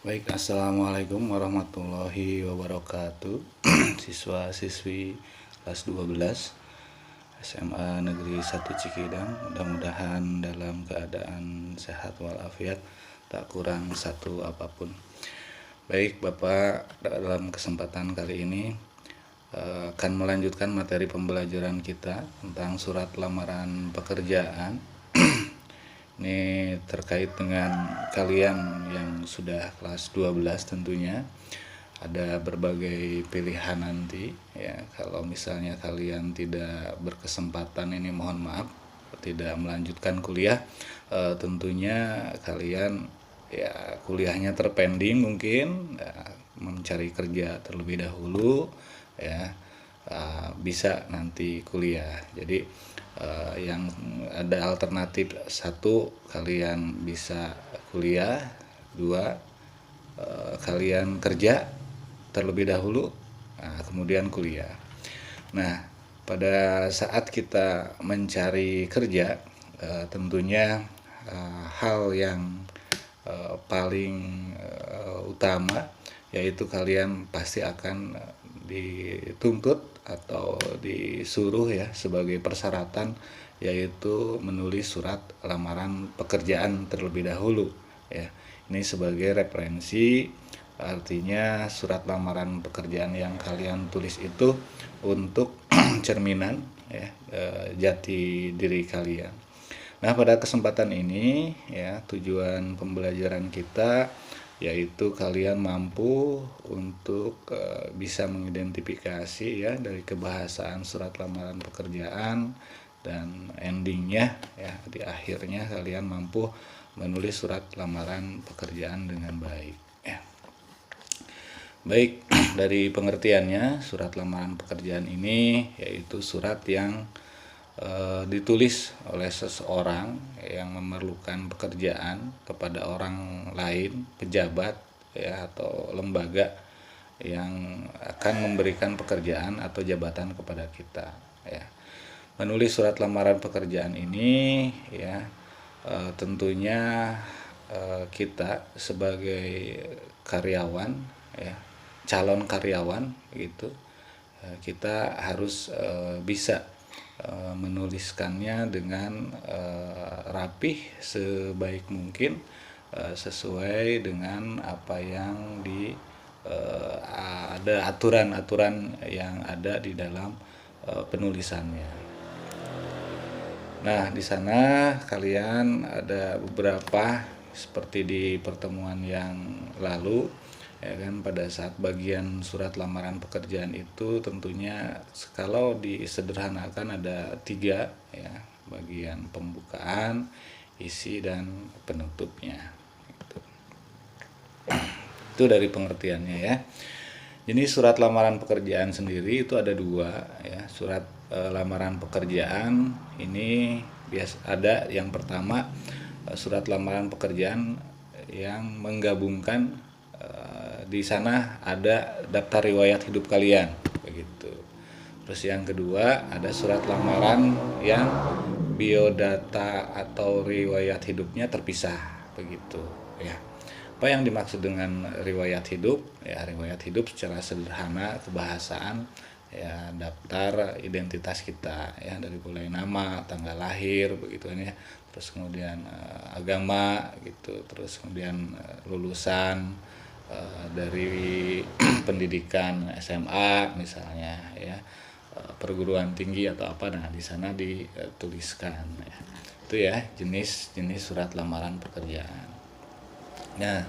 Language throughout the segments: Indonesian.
Baik, assalamualaikum warahmatullahi wabarakatuh. Siswa-siswi kelas 12 SMA Negeri 1 Cikidang, mudah-mudahan dalam keadaan sehat walafiat, tak kurang satu apapun. Baik, Bapak, dalam kesempatan kali ini akan melanjutkan materi pembelajaran kita tentang surat lamaran pekerjaan. Ini terkait dengan kalian yang sudah kelas 12 tentunya. Ada berbagai pilihan nanti ya. Kalau misalnya kalian tidak berkesempatan, ini mohon maaf, tidak melanjutkan kuliah, tentunya kalian ya kuliahnya terpending mungkin ya, mencari kerja terlebih dahulu ya, bisa nanti kuliah. Jadi yang ada alternatif: satu, kalian bisa kuliah; dua, kalian kerja terlebih dahulu, kemudian kuliah. Nah, pada saat kita mencari kerja, tentunya hal yang paling utama yaitu kalian pasti akan dituntut atau disuruh ya sebagai persyaratan, yaitu menulis surat lamaran pekerjaan terlebih dahulu ya. Ini sebagai referensi, artinya surat lamaran pekerjaan yang kalian tulis itu untuk cerminan ya, jati diri kalian. Nah, pada kesempatan ini ya, tujuan pembelajaran kita yaitu kalian mampu untuk bisa mengidentifikasi ya dari kebahasaan surat lamaran pekerjaan, dan endingnya ya di akhirnya kalian mampu menulis surat lamaran pekerjaan dengan baik ya. Baik, dari pengertiannya, surat lamaran pekerjaan ini yaitu surat yang ditulis oleh seseorang yang memerlukan pekerjaan kepada orang lain, pejabat ya, atau lembaga yang akan memberikan pekerjaan atau jabatan kepada kita ya. Menulis surat lamaran pekerjaan ini ya, tentunya kita sebagai karyawan ya, calon karyawan gitu, kita harus bisa menuliskannya dengan rapih sebaik mungkin, sesuai dengan apa yang ada aturan-aturan yang ada di dalam penulisannya. Nah, di sana kalian ada beberapa seperti di pertemuan yang lalu ya kan, pada saat bagian surat lamaran pekerjaan itu tentunya kalau disederhanakan ada 3 ya, bagian pembukaan, isi, dan penutupnya gitu. Itu dari pengertiannya ya. Jadi surat lamaran pekerjaan sendiri itu ada 2 ya. Surat lamaran pekerjaan ini ada yang pertama, surat lamaran pekerjaan yang menggabungkan di sana ada daftar riwayat hidup kalian begitu. Terus yang kedua ada surat lamaran yang biodata atau riwayat hidupnya terpisah begitu ya. Apa yang dimaksud dengan riwayat hidup? Ya, riwayat hidup secara sederhana kebahasaan ya, daftar identitas kita ya, dari mulai nama, tanggal lahir begitu ya, terus kemudian agama gitu, terus kemudian lulusan dari pendidikan SMA misalnya ya, perguruan tinggi atau apa, nah di sana dituliskan ya. Itu ya jenis-jenis surat lamaran pekerjaan. Nah,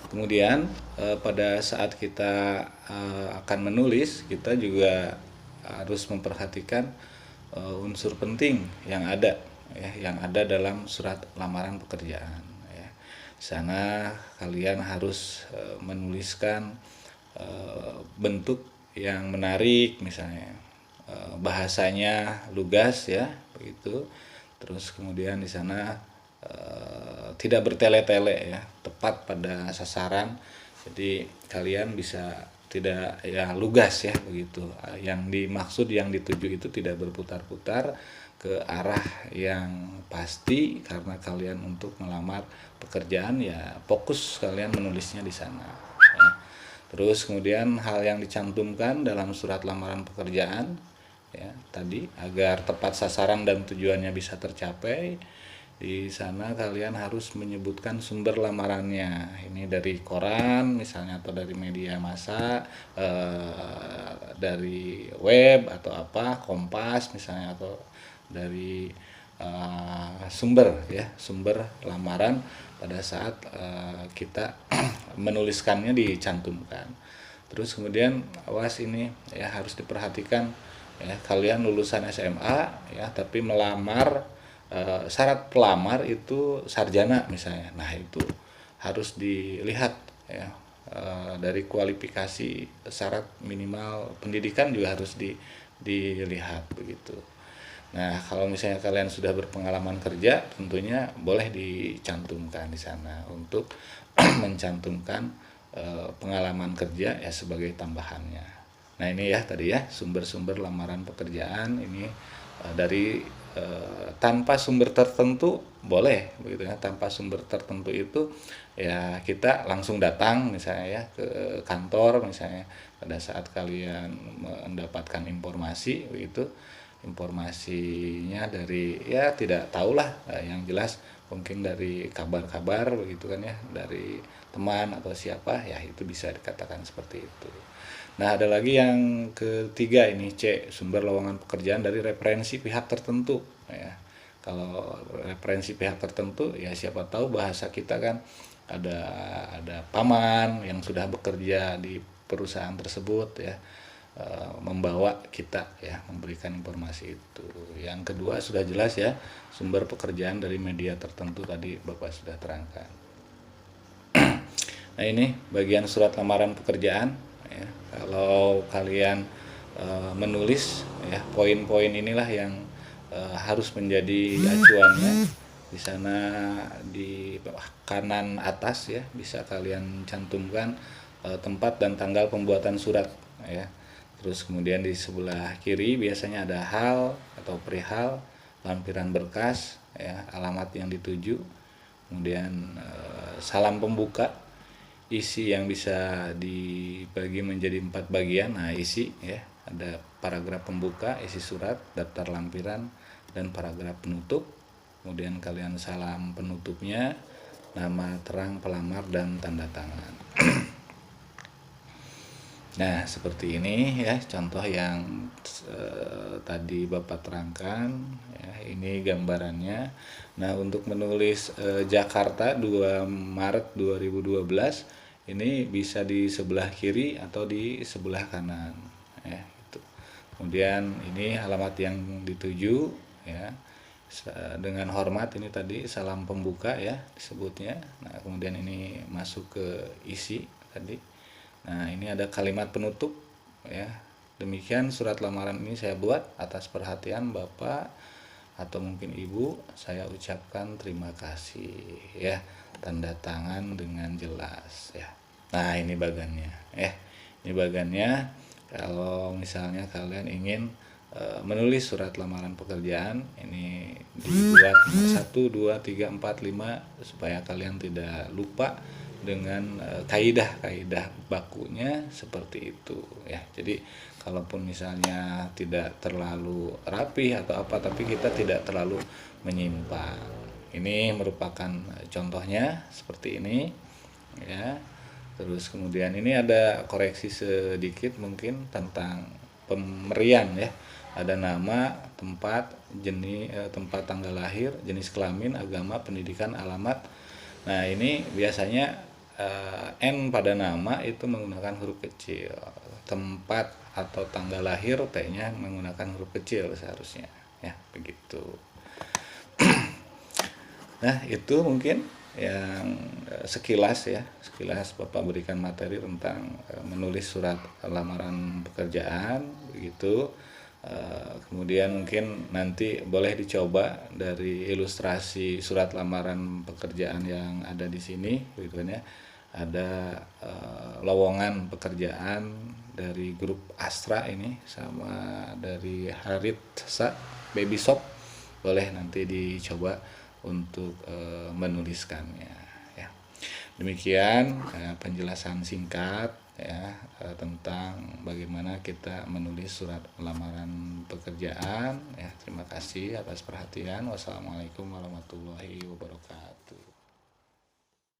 kemudian pada saat kita akan menulis, kita juga harus memperhatikan unsur penting yang ada ya, yang ada dalam surat lamaran pekerjaan ya. Di sana kalian harus menuliskan bentuk yang menarik, misalnya bahasanya lugas ya begitu. Terus kemudian di sana tidak bertele-tele ya, tepat pada sasaran. Jadi kalian bisa tidak ya lugas ya begitu. Yang dimaksud, yang dituju itu tidak berputar-putar, ke arah yang pasti, karena kalian untuk melamar pekerjaan ya fokus kalian menulisnya di sana ya. Terus kemudian hal yang dicantumkan dalam surat lamaran pekerjaan ya tadi, agar tepat sasaran dan tujuannya bisa tercapai, di sana kalian harus menyebutkan sumber lamarannya. Ini dari koran misalnya, atau dari media massa, dari web atau apa, Kompas misalnya, atau dari sumber ya, sumber lamaran pada saat kita menuliskannya dicantumkan. Terus kemudian awas, ini ya harus diperhatikan ya, kalian lulusan SMA ya tapi melamar, syarat pelamar itu sarjana misalnya. Nah, itu harus dilihat ya, dari kualifikasi, syarat minimal pendidikan juga harus dilihat begitu. Nah, kalau misalnya kalian sudah berpengalaman kerja, tentunya boleh dicantumkan di sana untuk mencantumkan pengalaman kerja ya sebagai tambahannya. Nah, ini ya tadi ya sumber-sumber lamaran pekerjaan ini, dari tanpa sumber tertentu boleh begitu ya. Tanpa sumber tertentu itu ya kita langsung datang misalnya ya ke kantor misalnya pada saat kalian mendapatkan informasi begitu. Informasinya dari ya tidak tahulah, yang jelas mungkin dari kabar-kabar begitu kan ya, dari teman atau siapa ya, itu bisa dikatakan seperti itu. Nah, ada lagi yang ketiga ini, C, sumber lowongan pekerjaan dari referensi pihak tertentu ya. Kalau referensi pihak tertentu ya siapa tahu bahasa kita kan ada paman yang sudah bekerja di perusahaan tersebut ya, membawa kita ya, memberikan informasi itu. Yang kedua sudah jelas ya, sumber pekerjaan dari media tertentu tadi Bapak sudah terangkan. Nah, ini bagian surat lamaran pekerjaan ya. Kalau kalian menulis ya, poin-poin inilah yang harus menjadi acuannya. Di sana di kanan atas ya bisa kalian cantumkan tempat dan tanggal pembuatan surat ya. Terus kemudian di sebelah kiri biasanya ada hal atau perihal, lampiran berkas ya, alamat yang dituju, kemudian salam pembuka, isi yang bisa dibagi menjadi 4 bagian. Nah, isi ya, ada paragraf pembuka, isi surat, daftar lampiran, dan paragraf penutup. Kemudian kalian salam penutupnya, nama terang pelamar, dan tanda tangan. Nah, seperti ini ya contoh yang tadi Bapak terangkan ya, ini gambarannya. Nah, untuk menulis Jakarta 2 Maret 2012 ini bisa di sebelah kiri atau di sebelah kanan ya itu. Kemudian ini alamat yang dituju ya, dengan hormat, ini tadi salam pembuka ya disebutnya. Nah, kemudian ini masuk ke isi tadi. Nah, ini ada kalimat penutup ya. Demikian surat lamaran ini saya buat, atas perhatian Bapak atau mungkin Ibu saya ucapkan terima kasih ya. Tanda tangan dengan jelas ya. Nah, ini bagannya ya. Ini bagannya kalau misalnya kalian ingin menulis surat lamaran pekerjaan, ini dibuat 1, 2, 3, 4, 5 supaya kalian tidak lupa dengan kaidah bakunya seperti itu ya. Jadi kalaupun misalnya tidak terlalu rapi atau apa, tapi kita tidak terlalu menyimpang. Ini merupakan contohnya seperti ini ya. Terus kemudian ini ada koreksi sedikit mungkin tentang pemberian ya. Ada nama, tempat, tempat tanggal lahir, jenis kelamin, agama, pendidikan, alamat. Nah, ini biasanya N pada nama itu menggunakan huruf kecil, tempat atau tanggal lahir T-nya menggunakan huruf kecil seharusnya ya, begitu. Nah, itu mungkin yang sekilas Bapak berikan materi tentang menulis surat lamaran pekerjaan begitu. Kemudian mungkin nanti boleh dicoba dari ilustrasi surat lamaran pekerjaan yang ada di sini begitu kan ya. Ada lowongan pekerjaan dari grup Astra ini sama dari Haritsa Baby Shop boleh nanti dicoba untuk menuliskannya ya. Demikian penjelasan singkat ya tentang bagaimana kita menulis surat lamaran pekerjaan ya. Terima kasih atas perhatian. Wassalamualaikum warahmatullahi wabarakatuh.